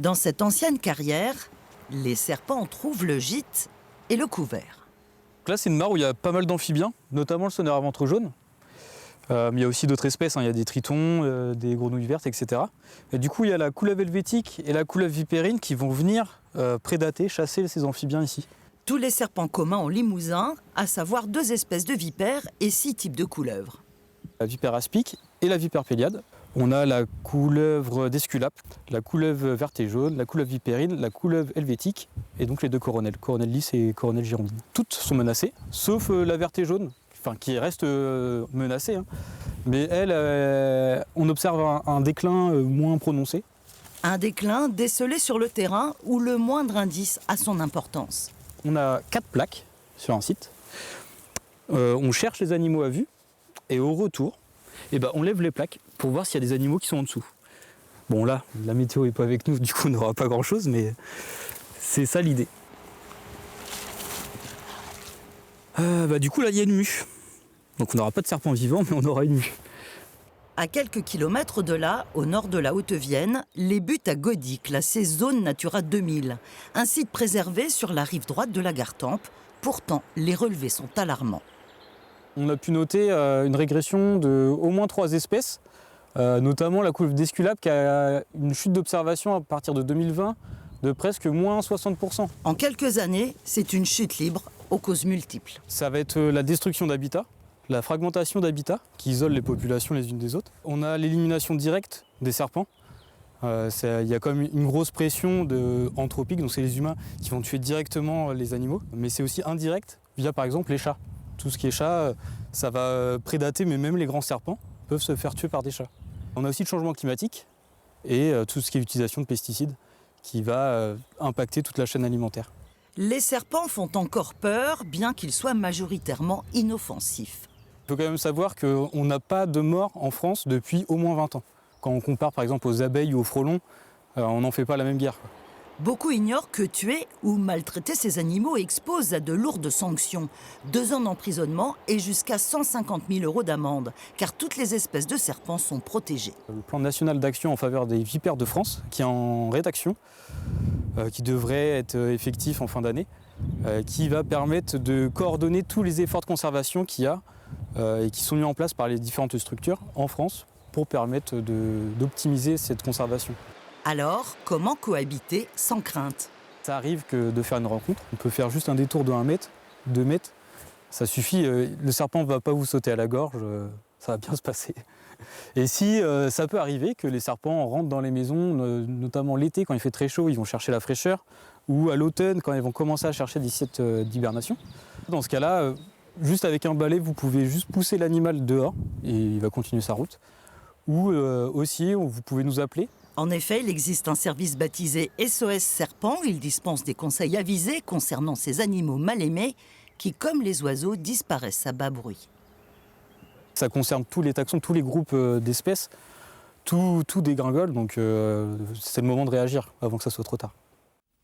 Dans cette ancienne carrière, les serpents trouvent le gîte et le couvert. Là, c'est une mare où il y a pas mal d'amphibiens, notamment le sonneur à ventre jaune. Mais il y a aussi d'autres espèces, hein. Il y a des tritons, des grenouilles vertes, etc. Et du coup, il y a la couleuvre helvétique et la couleuvre vipérine qui vont venir prédater, chasser ces amphibiens ici. Tous les serpents communs au Limousin, à savoir 2 espèces de vipères et 6 types de couleuvres. La vipère aspic et la vipère péliade. On a la couleuvre d'Esculape, la couleuvre verte et jaune, la couleuvre vipérine, la couleuvre helvétique et donc les 2 coronelles, coronelle lisse et coronelle girondine. Toutes sont menacées, sauf la verte et jaune, qui reste menacée. Hein. Mais elle, on observe un déclin moins prononcé. Un déclin décelé sur le terrain où le moindre indice a son importance. On a 4 plaques sur un site. On cherche les animaux à vue et au retour, on lève les plaques pour voir s'il y a des animaux qui sont en dessous. Bon là, la météo n'est pas avec nous, du coup on n'aura pas grand chose, mais c'est ça l'idée. Du coup là il y a une mue. Donc on n'aura pas de serpent vivant, mais on aura une mue. À quelques kilomètres de là, au nord de la Haute-Vienne, les buttes à Gaudy, classées zone Natura 2000. Un site préservé sur la rive droite de la Gartempe. Pourtant, les relevés sont alarmants. On a pu noter une régression de au moins 3 espèces, notamment la couleuvre d'Esculape qui a une chute d'observation à partir de 2020 de presque moins 60%. En quelques années, c'est une chute libre aux causes multiples. Ça va être la destruction d'habitats, la fragmentation d'habitats qui isole les populations les unes des autres. On a l'élimination directe des serpents. Il y a quand même une grosse pression anthropique, donc c'est les humains qui vont tuer directement les animaux, mais c'est aussi indirect via par exemple les chats. Tout ce qui est chat, ça va prédater, mais même les grands serpents peuvent se faire tuer par des chats. On a aussi le changement climatique et tout ce qui est utilisation de pesticides qui va impacter toute la chaîne alimentaire. Les serpents font encore peur, bien qu'ils soient majoritairement inoffensifs. Il faut quand même savoir qu'on n'a pas de mort en France depuis au moins 20 ans. Quand on compare par exemple aux abeilles ou aux frelons, on n'en fait pas la même guerre. Beaucoup ignorent que tuer ou maltraiter ces animaux expose à de lourdes sanctions. 2 ans d'emprisonnement et jusqu'à 150 000 € d'amende, car toutes les espèces de serpents sont protégées. Le plan national d'action en faveur des vipères de France, qui est en rédaction, qui devrait être effectif en fin d'année, qui va permettre de coordonner tous les efforts de conservation qu'il y a et qui sont mis en place par les différentes structures en France pour permettre d'optimiser cette conservation. Alors, comment cohabiter sans crainte? Ça arrive que de faire une rencontre, on peut faire juste un détour de 1 mètre, 2 mètres, ça suffit, le serpent ne va pas vous sauter à la gorge, ça va bien se passer. Et si ça peut arriver que les serpents rentrent dans les maisons, notamment l'été quand il fait très chaud, ils vont chercher la fraîcheur, ou à l'automne quand ils vont commencer à chercher des sites d'hibernation. Dans ce cas-là, juste avec un balai, vous pouvez juste pousser l'animal dehors et il va continuer sa route. Ou aussi, vous pouvez nous appeler. En effet, il existe un service baptisé SOS Serpent. Il dispense des conseils avisés concernant ces animaux mal aimés qui, comme les oiseaux, disparaissent à bas bruit. Ça concerne tous les taxons, tous les groupes d'espèces. Tout dégringole, donc c'est le moment de réagir avant que ça soit trop tard.